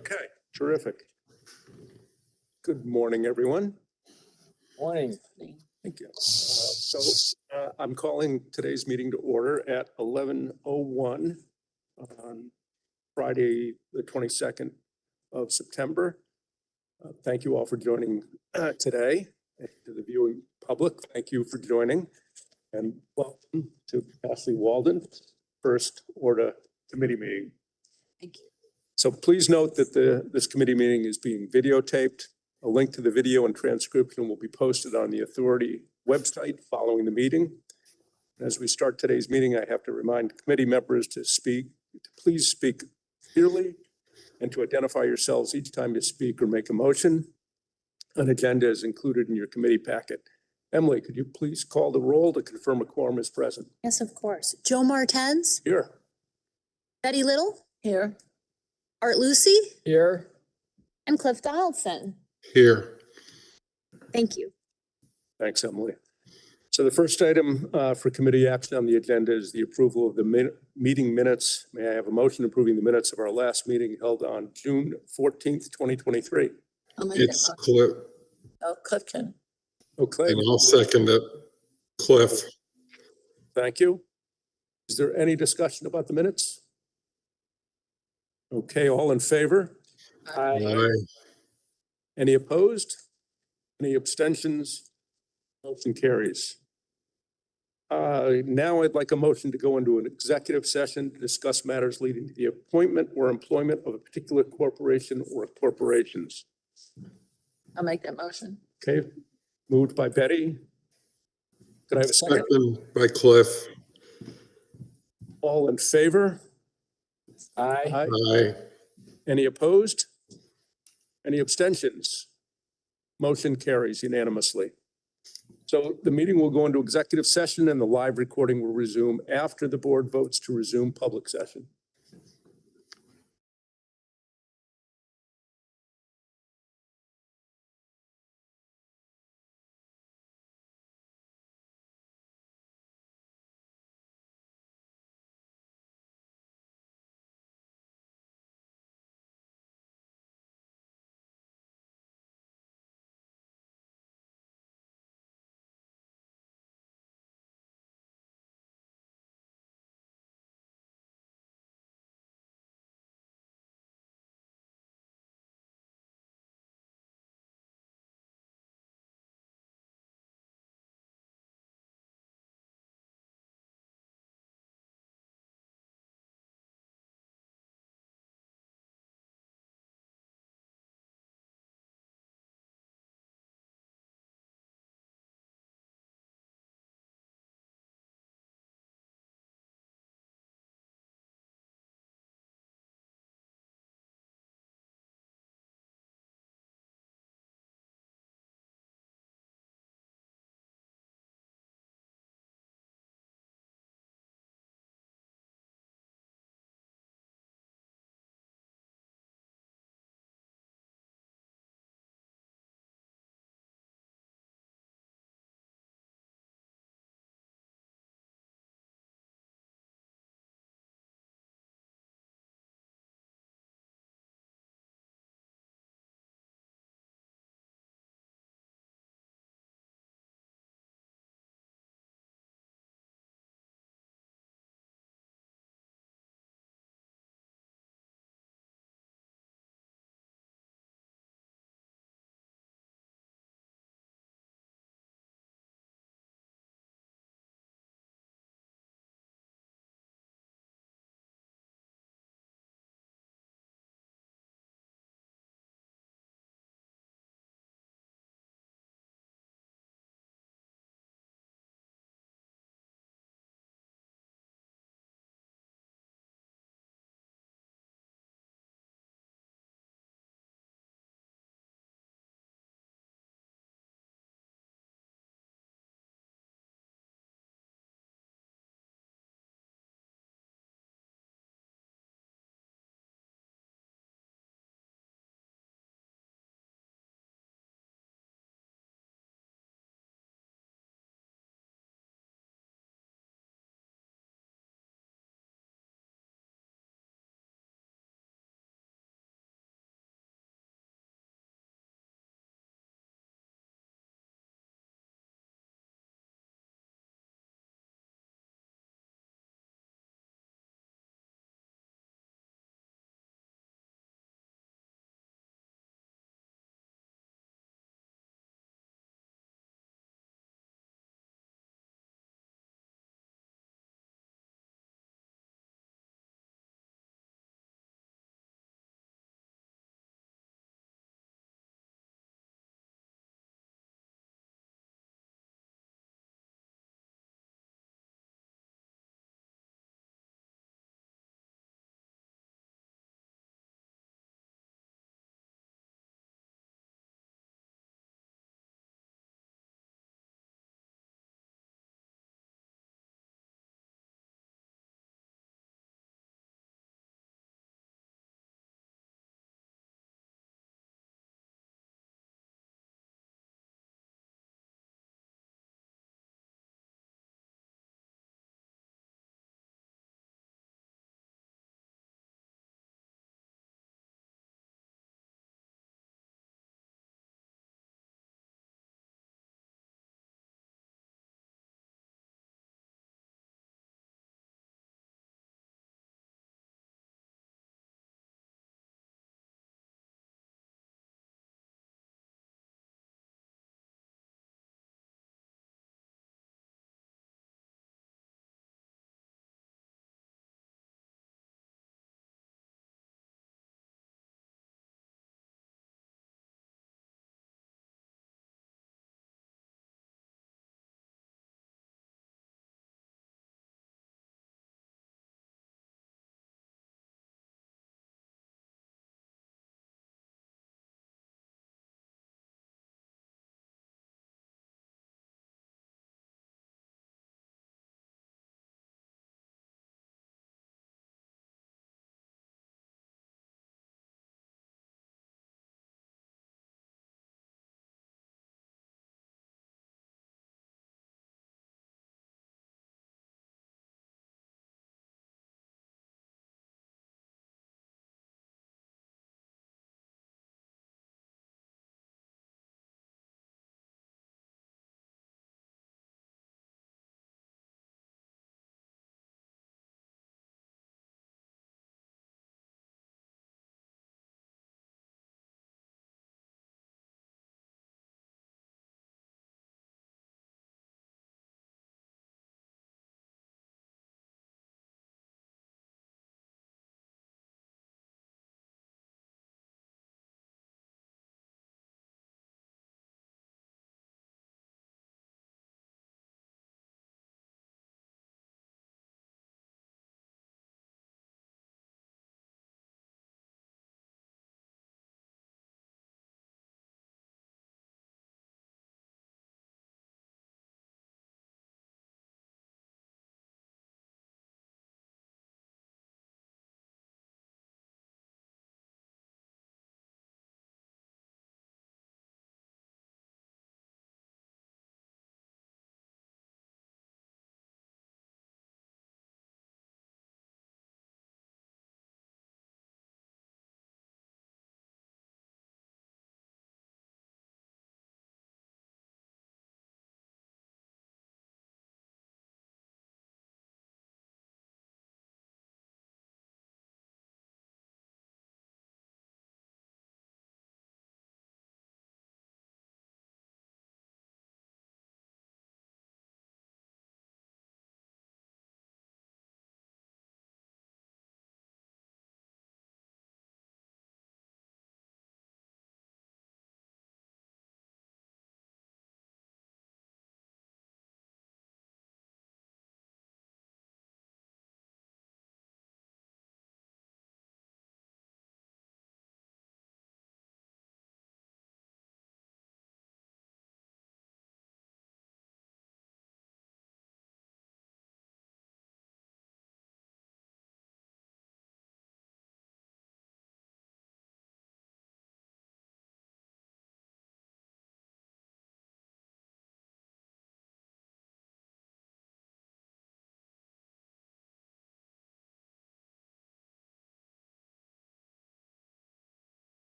Okay, terrific. Good morning, everyone. Morning. Thank you. I'm calling today's meeting to order at 11:01 on Friday, the 22nd of September. Thank you all for joining today. And to the viewing public, thank you for joining. And welcome to Ashley Walden, first ORDA committee meeting. Thank you. So please note that this committee meeting is being videotaped. A link to the video and transcription will be posted on the authority website following the meeting. As we start today's meeting, I have to remind committee members to please speak clearly and to identify yourselves each time you speak or make a motion. An agenda is included in your committee packet. Emily, could you please call the roll to confirm a quorum is present? Yes, of course. Joe Martens, Here. Betty Little, Here. Art Lucy, Here. and Cliff Donaldson. Here. Thank you. Thanks, Emily. So the first item for committee action on the agenda is the approval of the meeting minutes. May I have a motion approving the minutes of our last meeting held on June 14th, 2023? I'll make It's that Cliff, motion. Oh, Cliff can. Okay, and I'll second it. Cliff. thank you. Is there any discussion about the minutes? Okay, all in favor? Aye. Any opposed? Any abstentions? Motion carries. Now I'd like a motion to go into an executive session to discuss matters leading to the appointment or employment of a particular corporation or corporations. I'll make that motion. Okay, moved by Betty. Could I have a second? Second by Cliff. All in favor? Aye. Aye. Any opposed? Any abstentions? Motion carries unanimously. So the meeting will go into executive session and the live recording will resume after the board votes to resume public session.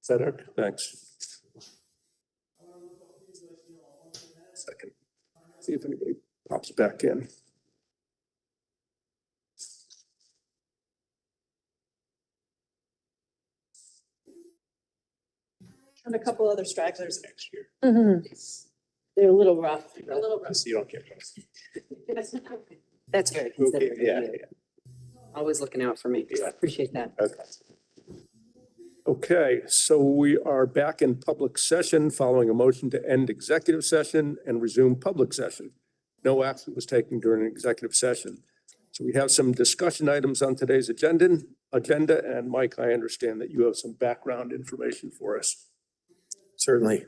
Is that Eric? Thanks. Second. See if anybody pops back in. And a couple other stragglers. Next year. They're a little rough. A little rough. So you don't get those. That's very Okay, considerate. yeah, of you. Always looking out for me. I appreciate that. Okay. Okay, so we are back in public session following a motion to end executive session and resume public session. No action was taken during executive session. So we have some discussion items on today's agenda. And Mike, I understand that you have some background information for us. Certainly.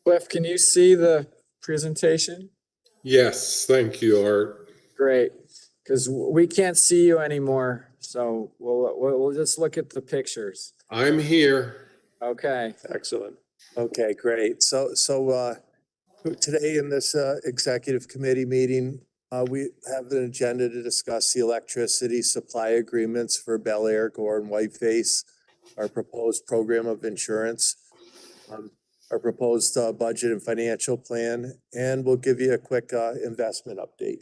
Cliff, can you see the presentation? Yes, thank you, Art. Great, because we can't see you anymore, so we'll just look at the pictures. I'm here. Okay, Excellent. Okay, great. So today in this executive committee meeting, we have an agenda to discuss the electricity supply agreements for Bel Air, Gore, and Whiteface, our proposed program of insurance, our proposed budget and financial plan, and we'll give you a quick investment update.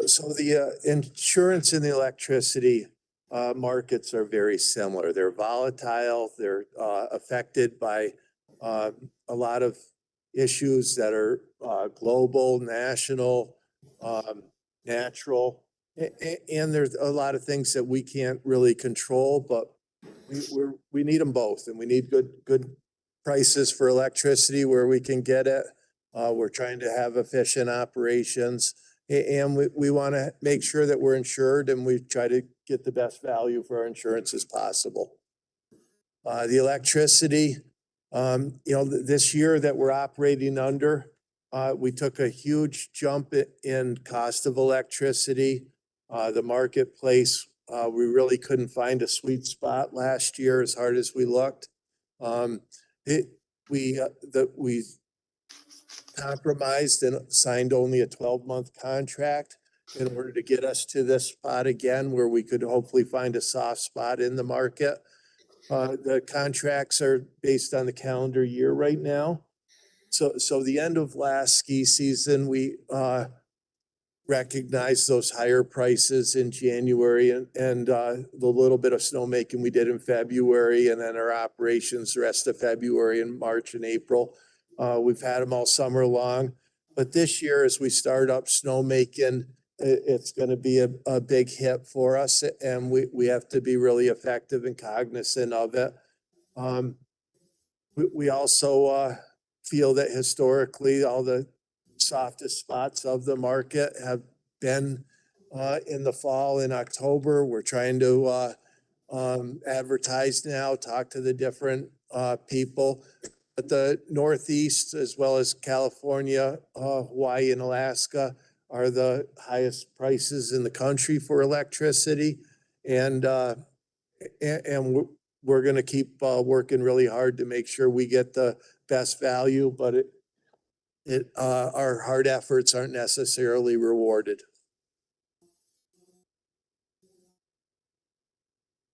So the insurance and the electricity markets are very similar. They're volatile. They're affected by a lot of issues that are global, national, natural, and there's a lot of things that we can't really control, but we need them both, and we need good prices for electricity where we can get it. We're trying to have efficient operations, and we want to make sure that we're insured, and we try to get the best value for our insurance as possible. The electricity, this year that we're operating under, we took a huge jump in cost of electricity. The marketplace, we really couldn't find a sweet spot last year as hard as we looked. We compromised and signed only a 12-month contract in order to get us to this spot again, where we could hopefully find a soft spot in the market. The contracts are based on the calendar year right now. So the end of last ski season, we recognized those higher prices in January and the little bit of snowmaking we did in February, and then our operations the rest of February and March and April. We've had them all summer long, but this year as we start up snowmaking, it's going to be a big hit for us, and we have to be really effective and cognizant of it. We also feel that historically all the softest spots of the market have been in the fall in October. We're trying to advertise now, talk to the different people. But the Northeast, as well as California, Hawaii, and Alaska, are the highest prices in the country for electricity. And we're going to keep working really hard to make sure we get the best value, but our hard efforts aren't necessarily rewarded.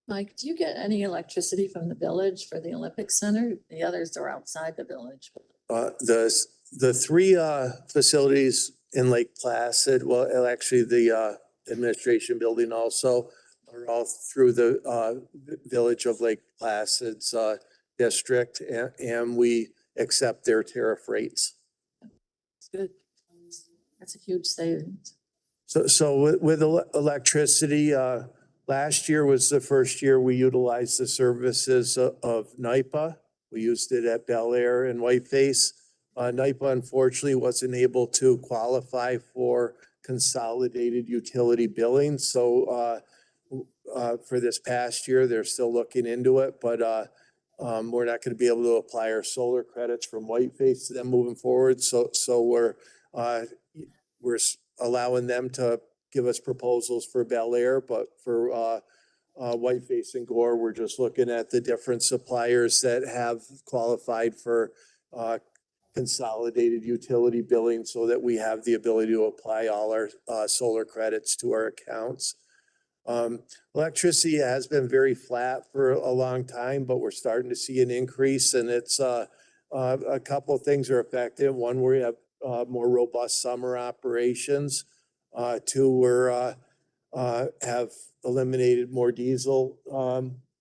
Mike, do you get any electricity from the village for the Olympic Center? The others are outside the village. The three facilities in Lake Placid, well, actually the administration building also, are all through the village of Lake Placid's district, and we accept their tariff rates. It's good. That's a huge savings. So with electricity, last year was the first year we utilized the services of NYPA. We used it at Bel Air and Whiteface. NYPA unfortunately wasn't able to qualify for consolidated utility billing. So for this past year, they're still looking into it, but we're not going to be able to apply our solar credits from Whiteface to them moving forward. So we're allowing them to give us proposals for Bel Air, but for Whiteface and Gore, we're just looking at the different suppliers that have qualified for consolidated utility billing so that we have the ability to apply all our solar credits to our accounts. Electricity has been very flat for a long time, but we're starting to see an increase, and it's a couple of things are affected. One, we have more robust summer operations. Two, we're have eliminated more diesel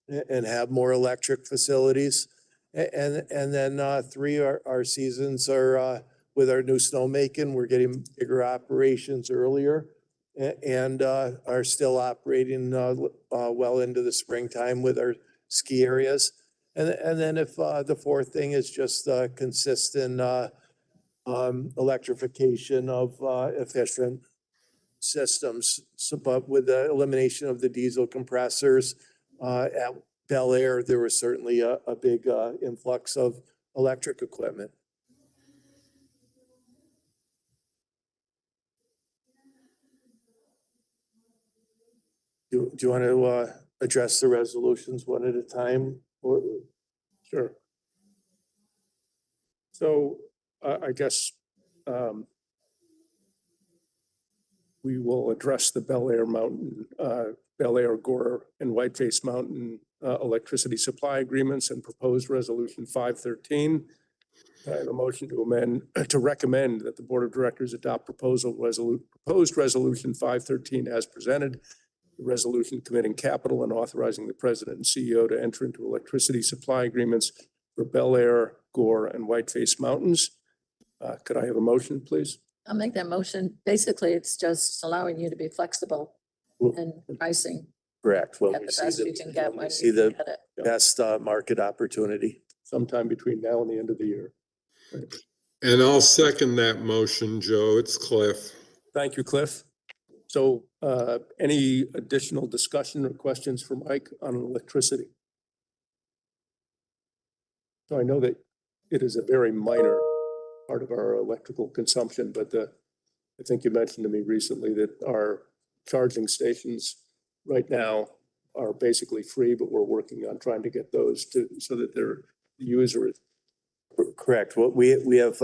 and have more electric facilities. And then three, our seasons are with our new snowmaking, we're getting bigger operations earlier and are still operating well into the springtime with our ski areas. And then if the fourth thing is just consistent electrification of efficient systems. So, but with the elimination of the diesel compressors at Bel Air, there was certainly a big influx of electric equipment. Do you want to address the resolutions one at a time? Or? Sure. So I guess we will address the Bel Air Mountain, Bel Air, Gore, and Whiteface Mountain electricity supply agreements and proposed resolution 513. I have a motion to amend, to recommend that the Board of Directors adopt proposed resolution 513 as presented. The resolution committing capital and authorizing the president and CEO to enter into electricity supply agreements for Bel Air, Gore, and Whiteface Mountains. Could I have a motion, please? I'll make that motion. Basically, it's just allowing you to be flexible in pricing. Correct. When Get we the see best you the, can get when we when see you the get it. best market opportunity. Sometime between now and the end of the year. And I'll second that motion, Joe. It's Cliff. Thank you, Cliff. So any additional discussion or questions for Mike on electricity? So I know that it is a very minor part of our electrical consumption, but I think you mentioned to me recently that our charging stations right now are basically free, but we're working on trying to get those to so that the user is. Correct. Well, we have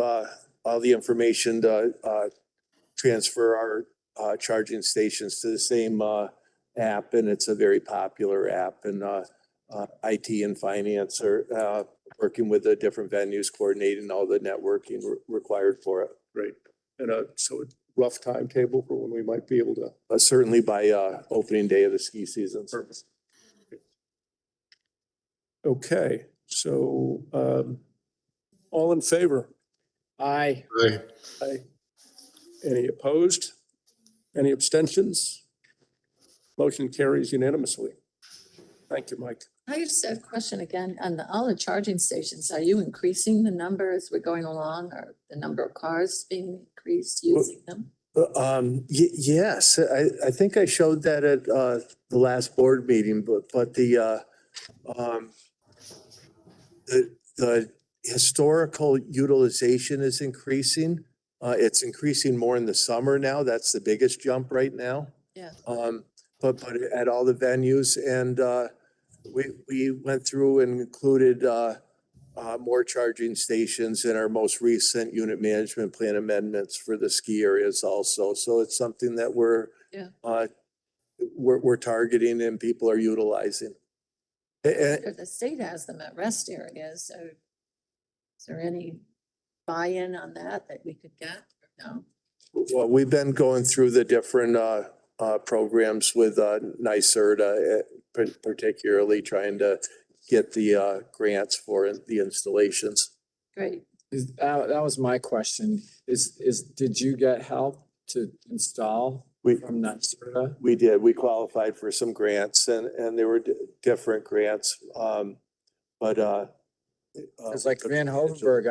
all the information to transfer our charging stations to the same app, and it's a very popular app. And IT and finance are working with the different venues, coordinating all the networking required for it. Great. And so a rough timetable for when we might be able to. Certainly by opening day of the ski season. Perfect. Okay, so all in favor? Aye. Aye. Aye. Any opposed? Any abstentions? Motion carries unanimously. Thank you, Mike. I just have a question again on all the charging stations. Are you increasing the number as we're going along, or the number of cars being increased using them? Yes, I think I showed that at the last board meeting, but the historical utilization is increasing. It's increasing more in the summer now. That's the biggest jump right now. Yeah. But at all the venues, and we went through and included more charging stations in our most recent unit management plan amendments for the ski areas also. So it's something that we're targeting and people are utilizing. Because the state has them at rest areas. So is there any buy-in on that we could get? No. Well, we've been going through the different programs with NYS ORDA, particularly trying to get the grants for the installations. Great. That was my question. Did you get help to install from NYSERDA? We did. We qualified for some grants and there were different grants. But It's like Van Hovenberg,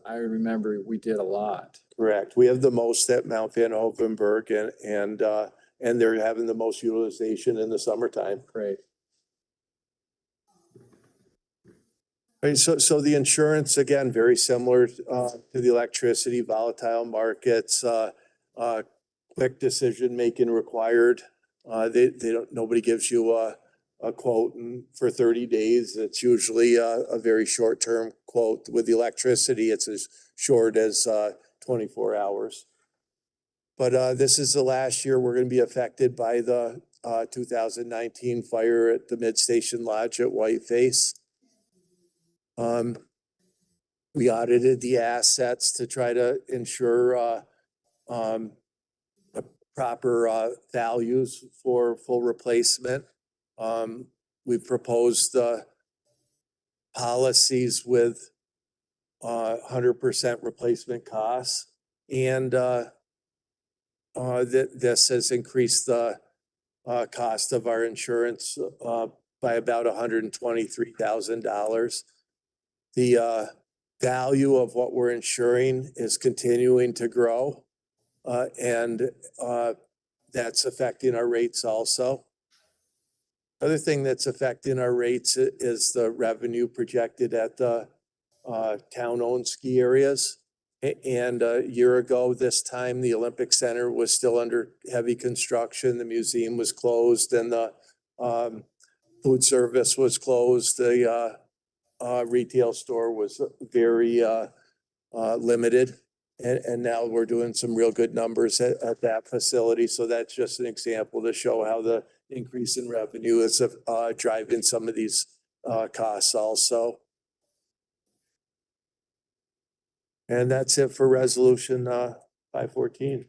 I remember we did a lot. correct. We have the most at Mount Van Hovenberg and they're having the most utilization in the summertime. Great. Right, so the insurance, again, very similar to the electricity, volatile markets, quick decision-making required. They don't, nobody gives you a quote for 30 days. It's usually a very short-term quote. With the electricity, it's as short as 24 hours. But this is the last year we're gonna be affected by the 2019 fire at the Mid-Station Lodge at Whiteface. We audited the assets to try to ensure proper values for full replacement. We've proposed policies with 100% replacement costs. And this has increased the cost of our insurance by about $123,000. The value of what we're insuring is continuing to grow. And that's affecting our rates also. Other thing that's affecting our rates is the revenue projected at the town-owned ski areas. And a year ago, this time, the Olympic Center was still under heavy construction. The museum was closed and the food service was closed. The retail store was very limited. And now we're doing some real good numbers at that facility. So that's just an example to show how the increase in revenue is driving some of these costs also. And that's it for resolution 514.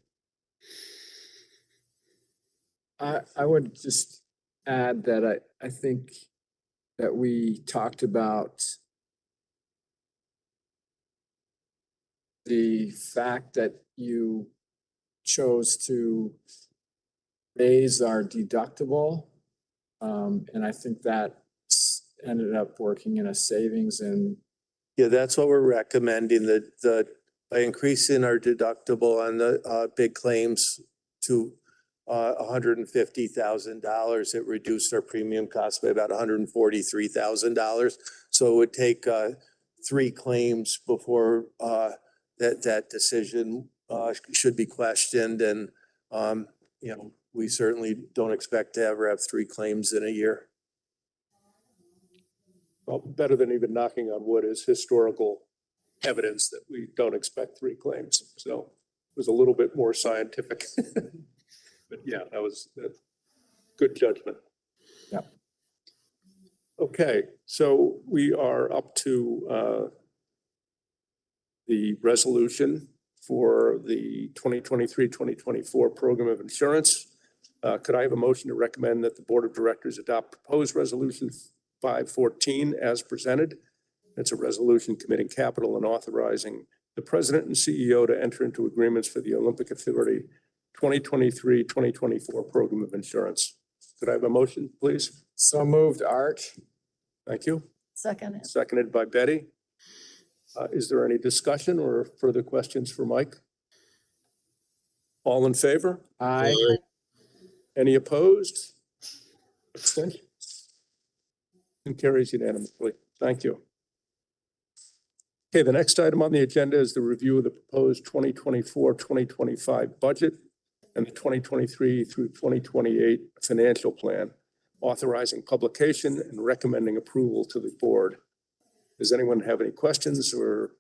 I would just add that I think that we talked about the fact that you chose to raise our deductible. And I think that ended up working in a savings and Yeah, that's what we're recommending, by increasing our deductible on the big claims to $150,000, it reduced our premium cost by about $143,000. So it would take 3 claims before that decision should be questioned. And we certainly don't expect to ever have 3 claims in a year. Well, better than even knocking on wood is historical evidence that we don't expect 3 claims. So it was a little bit more scientific. But yeah, that was good judgment. Yep. Okay, so we are up to the resolution for the 2023-2024 program of insurance. Could I have a motion to recommend that the Board of Directors adopt proposed resolution 514 as presented? It's a resolution committing capital and authorizing the president and CEO to enter into agreements for the Olympic Authority 2023-2024 program of insurance. Could I have a motion, please? so moved, Art. Thank you. Second. Seconded by Betty. Is there any discussion or further questions for Mike? All in favor? Aye. Any opposed? Abstentions? And carries unanimously. Thank you. Okay, the next item on the agenda is the review of the proposed 2024-2025 budget and the 2023 through 2028 financial plan, authorizing publication and recommending approval to the board. Does anyone have any questions or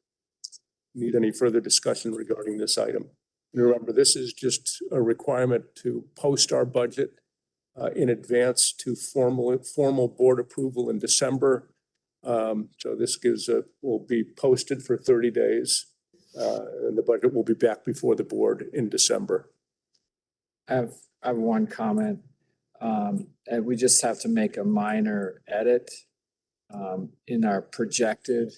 need any further discussion regarding this item? And remember, this is just a requirement to post our budget in advance to formal board approval in December. So this will be posted for 30 days and the budget will be back before the board in December. I have one comment. And we just have to make a minor edit in our projected.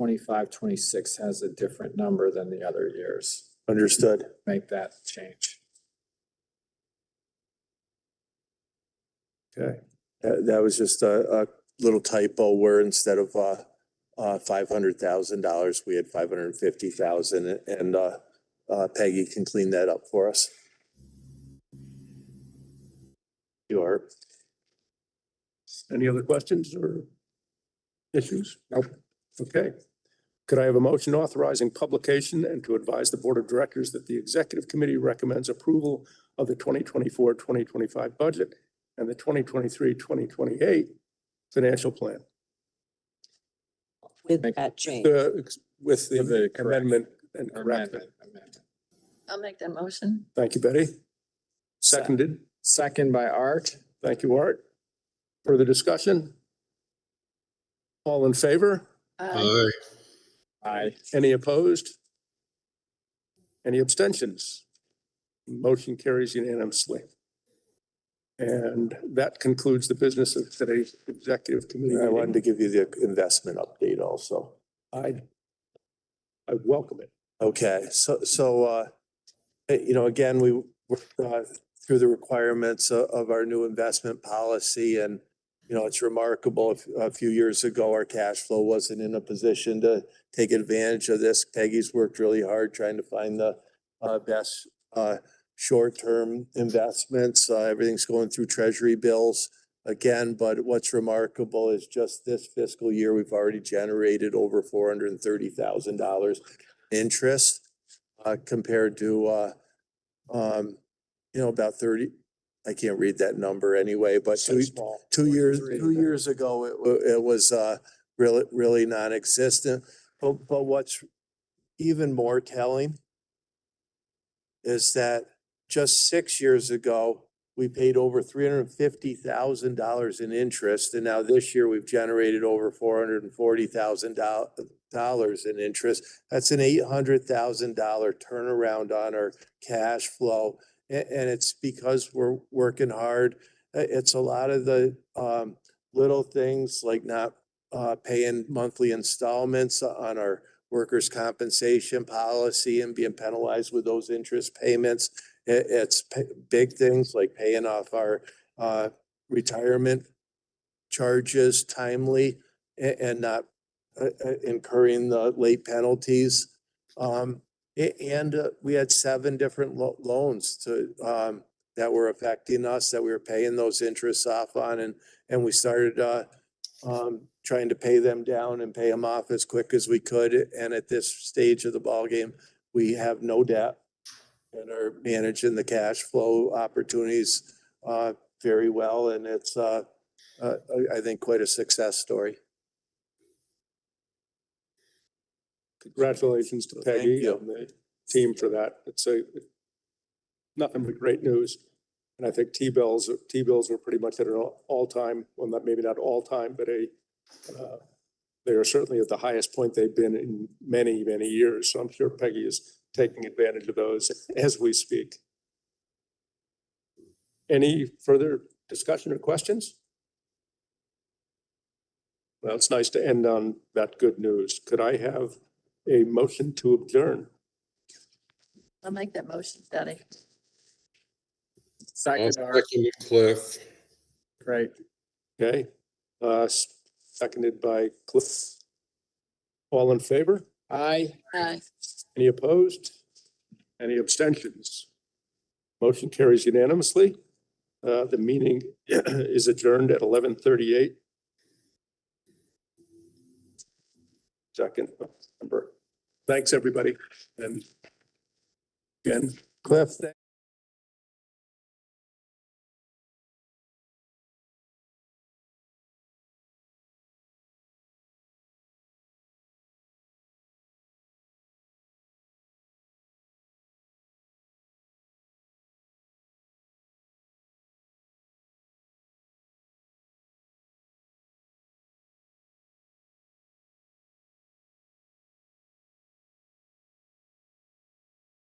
'25-26 has a different number than the other years. Understood. Make that change. Okay. That was just a little typo where instead of $500,000, we had $550,000, and Peggy can clean that up for us. You are. Any other questions or issues? Nope. Okay. Could I have a motion authorizing publication and to advise the Board of Directors that the Executive Committee recommends approval of the 2024-2025 budget and the 2023-2028 financial plan? With Make- that change. With With the the correct- amendment and correction. Amendment. I'll make that motion. Thank you, Betty. Seconded. Second by Art. Thank you, Art. Further discussion? All in favor? Aye. Aye. Any opposed? Any abstentions? Motion carries unanimously. And that concludes the business of today's executive committee I wanted to meeting. give you the investment update also. I welcome it. Okay, again, we worked through the requirements of our new investment policy, and, it's remarkable. A few years ago, our cash flow wasn't in a position to take advantage of this. Peggy's worked really hard trying to find the best short-term investments. Everything's going through treasury bills again, but what's remarkable is just this fiscal year, we've already generated over $430,000 interest compared to about 30. I can't read that number anyway, but So small. 2 years ago, it was really non-existent. But what's even more telling is that just 6 years ago, we paid over $350,000 in interest, and now this year we've generated over $440,000 in interest. That's an $800,000 turnaround on our cash flow, and it's because we're working hard. It's a lot of the little things like not paying monthly installments on our workers' compensation policy and being penalized with those interest payments. It's big things like paying off our retirement charges timely and not incurring the late penalties. We had 7 different loans that were affecting us that we were paying those interests off on, and we started trying to pay them down and pay them off as quick as we could. And at this stage of the ballgame, we have no debt and are managing the cash flow opportunities very well. And it's, I think, quite a success story. Congratulations to Thank Peggy you. and the team for that. It's nothing but great news. And I think T-bills are pretty much at an all-time, well, maybe not all-time, but they are certainly at the highest point they've been in many, many years. So I'm sure Peggy is taking advantage of those as we speak. Any further discussion or questions? Well, it's nice to end on that good news. Could I have a motion to adjourn? I'll make that motion, Betty. Second, Art. Second, Cliff. Great. Okay, seconded by Cliff. All in favor? Aye. Aye. Any opposed? Any abstentions? Motion carries unanimously. The meeting is adjourned at 11:38. Second number. Thanks, everybody. And again, Cliff,